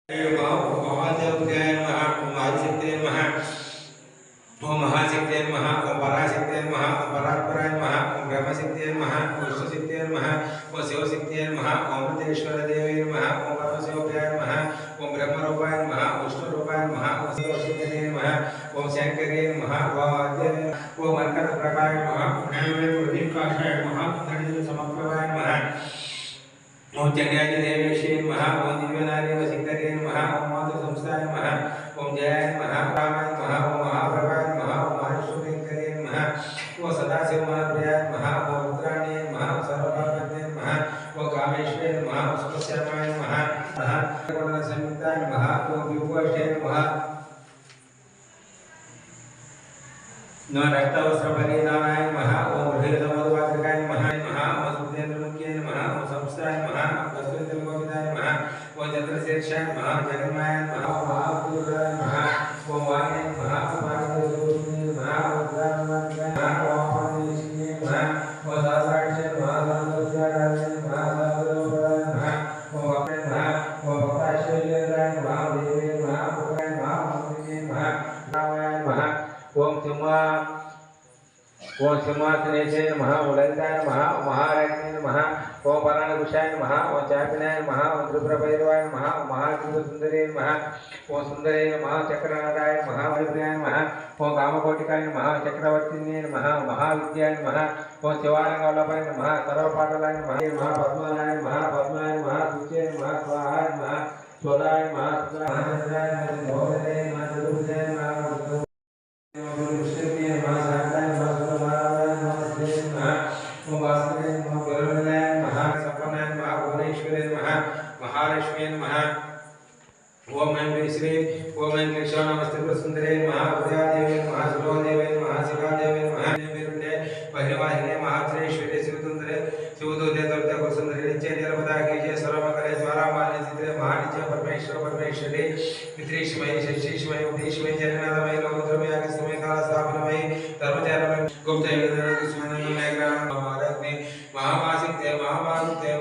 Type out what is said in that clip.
ओम महादेव्याय नमः, ओम आदिशक्तिये नमः, ओम महाशक्तिये नमः, ओम पराशक्तिये नमः, ओम परात्पराय नमः, ओम ब्रह्मशक्तिये नमः, ओम विष्णुशक्तिये नमः, ओम शिवशक्तिये नमः, ओम अमृतेश्वरदेवे नमः, ओम परमशिवाय नमः, ओम ब्रह्मरूपाय नमः, ओम विष्णुरूपाय नमः, ओम शिवशक्तिये नमः, ओम शंकरे नमः, ओम अर्कटप्रभाय नमः, ओम प्रदीपकाशाय नमः, ओम धरणीसमप्रभाय नमः, ओम जगन्नाथ देवेशे नमः, ओम दिव्यनारायण वशिष्ठे नमः, ओम मातृ संस्थाय नमः, ओम जयाय नमः, रामाय नमः, ओम महाप्रभाय नमः, ओम महाविष्णुशंकरे नमः, ओम सदाशिव महाप्रियाय नमः, ओम रुद्राणे नमः, ओम सर्वभागवते नमः, ओम कामेश्वरे नमः, ओम सुखश्यामाय नमः, ओम संयुक्ताय नमः, ओम विभुवशे नमः, नमः रक्तवस्त्रपरिधानाय नमः, ओम हृदयसमोदवाचकाय नमः, ओम सुखेन्द्रमुख्ये नमः, ओम संस्थाय नमः, ओम कस्तूरिगोविन्दाय नमः, ओम चंद्रशेषाय नमः, जगन्माय नमः, ओम महापुरुषाय नमः, ओम वाणी नमः, ओम वाणीस्वरूपिणे नमः, ओम उद्धारमार्गाय नमः, ओम अमृतेश्वरे नमः, ओम सहस्राक्षे नमः, सहस्रस्वराय नमः, सहस्ररूपाय नमः, ओम भक्ते नमः, ओम भक्ताश्वर्याय नमः, ओम देवे नमः, ओम पुराय नमः, ओम श्रीये नमः, रामाय नमः, ओम सिंहासनेशे नमः, ओम ललिताय नमः, ओम महाराज्ञे नमः, ओम पराणकुशाय नमः, ओम चापिनाय नमः, ओम त्रिपुरभैरवाय नमः, ओम महात्रिपुरसुन्दरे नमः, ओम सुन्दरे नमः, चक्रनाथाय नमः, वैभवाय नमः, ओम कामकोटिकाय नमः, चक्रवर्तिने नमः, ओम महाविद्याय नमः, ओम शिवानंदवल्लभाय नमः, सर्वपाटलाय नमः, पद्मनाय नमः, पद्माय नमः, तुच्चे नमः, स्वाहाय नमः, स्वदाय नमः, सुदाय नमः, भोगदे नमः, चतुर्भुजाय नमः, महालक्ष्मी नमः, ओम ऐं श्री ओम ऐं कृष्णामस्त्रिपुरसुन्दरे नमः, उदयादेवे नमः, सुरोदेवे नमः, शिवादेवे नमः, विरुण्डे महिवाहिने महाश्रेश्वरे शिवसुन्दरे शिवदूते दुर्गाकुलसुन्दरे नित्ये निरपदाकीजे सर्वमंगले ज्वालामालिनी चित्रे महानित्य परमेश्वरी पितृष्मयी षष्ठीष्मयी उपदेशमयी जगन्नाथमयी लोकोत्तरमयी अगस्त्यमयी कालस्थापनमयी धर्मचारमयी गुप्तयुगधर्मकृष्णमयी मेघराम महारत्ने महामासिक्ते महामारुते